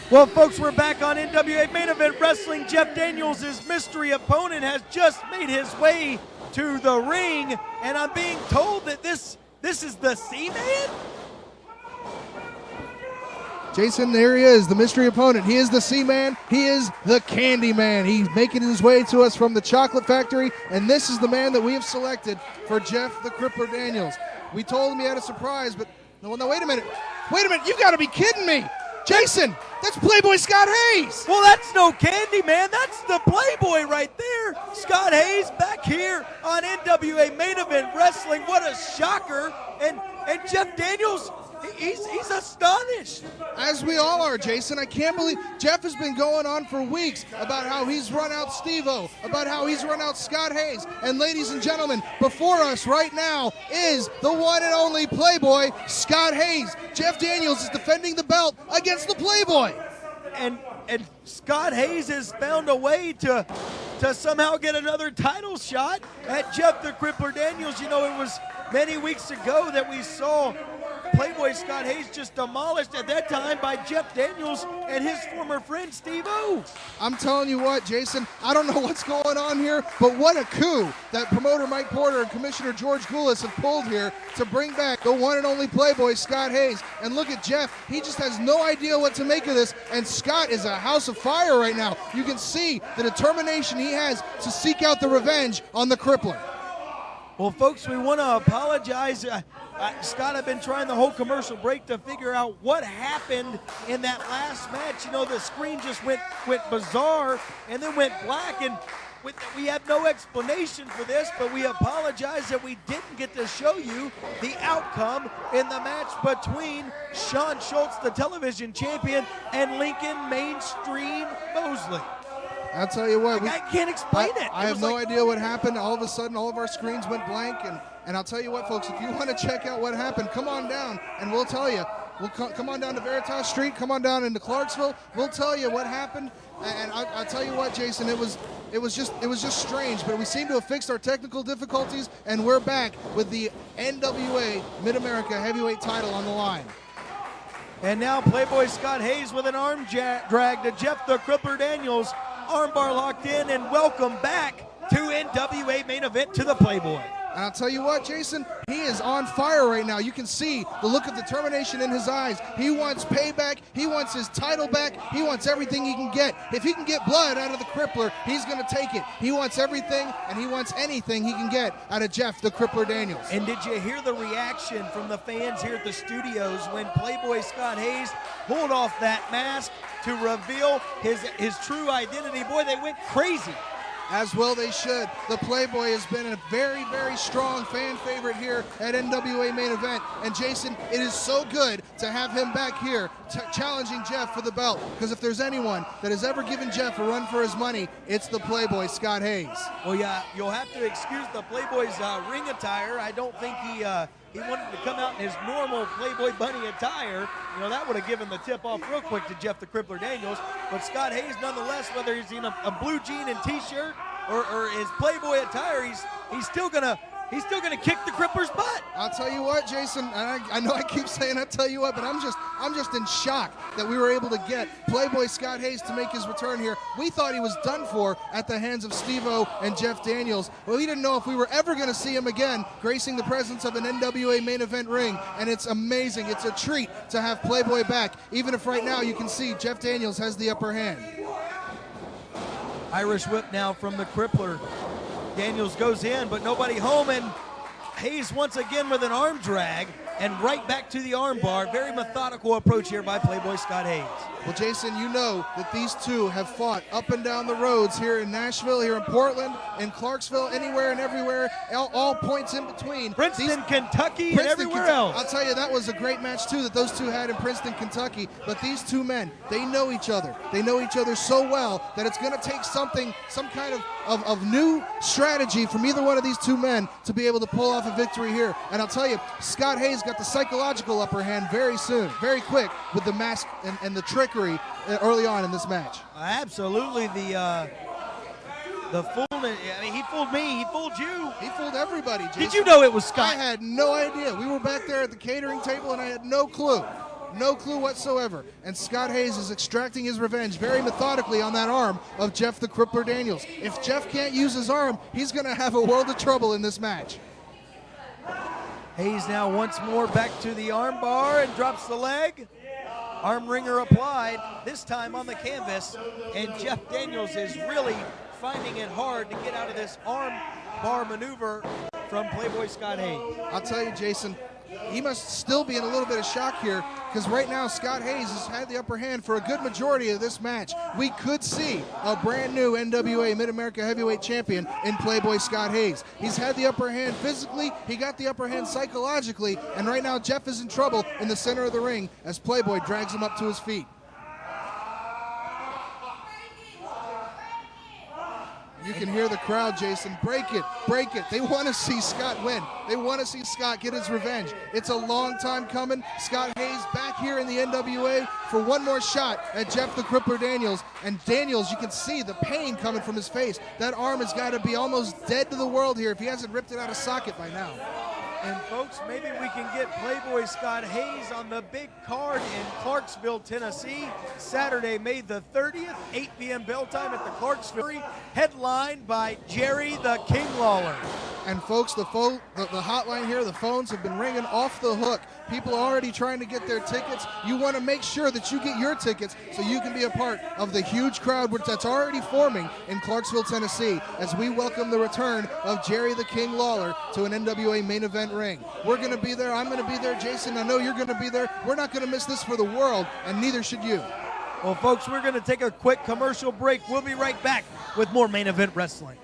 Well, folks, we're back on NWA Main Event Wrestling. Jeff Daniels' mystery opponent has just made his way to the ring, and I'm being told that this is the C-Man? Jason, there he is, the mystery opponent. He is the C-Man. He is the Candy Man. He's making his way to us from the Chocolate Factory, and this is the man that we have selected for Jeff the Crippler Daniels. We told him he had a surprise, but no, wait a minute. Wait a minute, you gotta be kidding me. Jason, that's Playboy Scott Hayes. Well, that's no Candy Man. That's the Playboy right there. Scott Hayes back here on NWA Main Event Wrestling. What a shocker. And Jeff Daniels, he's astonished. As we all are, Jason. I can't believe Jeff has been going on for weeks about how he's run out Steve-O, about how he's run out Scott Hayes. And ladies and gentlemen, before us right now is the one and only Playboy, Scott Hayes. Jeff Daniels is defending the belt against the Playboy. And Scott Hayes has found a way to somehow get another title shot at Jeff the Crippler Daniels. You know, it was many weeks ago that we saw Playboy Scott Hayes just demolished at that time by Jeff Daniels and his former friend Steve-O. I'm telling you what, Jason, I don't know what's going on here, but what a coup that promoter Mike Porter and Commissioner George Goulas have pulled here to bring back the one and only Playboy Scott Hayes. And look at Jeff, he just has no idea what to make of this, and Scott is a house of fire right now. You can see the determination he has to seek out the revenge on the Crippler. Well, folks, we want to apologize. Scott, I've been trying the whole commercial break to figure out what happened in that last match. You know, the screen just went bizarre and then went black, and we have no explanation for this, but we apologize that we didn't get to show you the outcome in the match between Sean Schultz, the television champion, and Lincoln Mainstream Mosley. I'll tell you what. I can't explain it. I have no idea what happened. All of a sudden, all of our screens went blank. And I'll tell you what, folks, if you want to check out what happened, come on down and we'll tell you. We'll come on down to Veritas Street, come on down into Clarksville. We'll tell you what happened. And I'll tell you what, Jason, it was just strange. But we seem to have fixed our technical difficulties, and we're back with the NWA Mid-America Heavyweight title on the line. And now Playboy Scott Hayes with an arm drag to Jeff the Crippler Daniels. Armbar locked in, and welcome back to NWA Main Event to the Playboy. And I'll tell you what, Jason, he is on fire right now. You can see the look of determination in his eyes. He wants payback. He wants his title back. He wants everything he can get. If he can get blood out of the Crippler, he's going to take it. He wants everything, and he wants anything he can get out of Jeff the Crippler Daniels. And did you hear the reaction from the fans here at the studios when Playboy Scott Hayes pulled off that mask to reveal his true identity? Boy, they went crazy. As well they should. The Playboy has been a very, very strong fan favorite here at NWA Main Event. And Jason, it is so good to have him back here challenging Jeff for the belt. Because if there's anyone that has ever given Jeff a run for his money, it's the Playboy Scott Hayes. Well, yeah, you'll have to excuse the Playboy's ring attire. I don't think he wanted to come out in his normal Playboy bunny attire. You know, that would have given the tip off real quick to Jeff the Crippler Daniels. But Scott Hayes, nonetheless, whether he's in a blue jean and t-shirt or his Playboy attire, he's still gonna kick the Crippler's butt. I'll tell you what, Jason, and I know I keep saying I'll tell you what, but I'm just in shock that we were able to get Playboy Scott Hayes to make his return here. We thought he was done for at the hands of Steve-O and Jeff Daniels. Well, we didn't know if we were ever going to see him again gracing the presence of an NWA Main Event ring, and it's amazing. It's a treat to have Playboy back, even if right now you can see Jeff Daniels has the upper hand. Irish whip now from the Crippler. Daniels goes in, but nobody home, and Hayes once again with an arm drag, and right back to the arm bar. Very methodical approach here by Playboy Scott Hayes. Well, Jason, you know that these two have fought up and down the roads here in Nashville, here in Portland, in Clarksville, anywhere and everywhere, all points in between. Princeton, Kentucky, and everywhere else. I'll tell you, that was a great match, too, that those two had in Princeton, Kentucky. But these two men, they know each other. They know each other so well that it's going to take some kind of of new strategy from either one of these two men to be able to pull off a victory here. And I'll tell you, Scott Hayes got the psychological upper hand very soon, very quick, with the mask and the trickery early on in this match. Absolutely, the fool. I mean, he fooled me. He fooled you. He fooled everybody, Jason. Did you know it was Scott? I had no idea. We were back there at the catering table, and I had no clue. No clue whatsoever. And Scott Hayes is extracting his revenge very methodically on that arm of Jeff the Crippler Daniels. If Jeff can't use his arm, he's going to have a world of trouble in this match. Hayes now once more back to the arm bar and drops the leg. Arm wringer applied, this time on the canvas. And Jeff Daniels is really finding it hard to get out of this arm bar maneuver from Playboy Scott Hayes. I'll tell you, Jason, he must still be in a little bit of shock here, because right now Scott Hayes has had the upper hand for a good majority of this match. We could see a brand new NWA Mid-America Heavyweight Champion in Playboy Scott Hayes. He's had the upper hand physically, he got the upper hand psychologically, and right now Jeff is in trouble in the center of the ring as Playboy drags him up to his feet. You can hear the crowd, Jason. Break it, break it. They want to see Scott win. They want to see Scott get his revenge. It's a long time coming. Scott Hayes back here in the NWA for one more shot at Jeff the Crippler Daniels. And Daniels, you can see the pain coming from his face. That arm has got to be almost dead to the world here if he hasn't ripped it out of socket by now. And folks, maybe we can get Playboy Scott Hayes on the big card in Clarksville, Tennessee, Saturday, May the 30th, 8 p.m. bell time at the Clarksville, headlined by Jerry the King Lawler. And folks, the hotline here, the phones have been ringing off the hook. People are already trying to get their tickets. You want to make sure that you get your tickets so you can be a part of the huge crowd that's already forming in Clarksville, Tennessee, as we welcome the return of Jerry the King Lawler to an NWA main event ring. We're going to be there. I'm going to be there. Jason, I know you're going to be there. We're not going to miss this for the world, and neither should you. Well, folks, we're going to take a quick commercial break. We'll be right back with more Main Event Wrestling.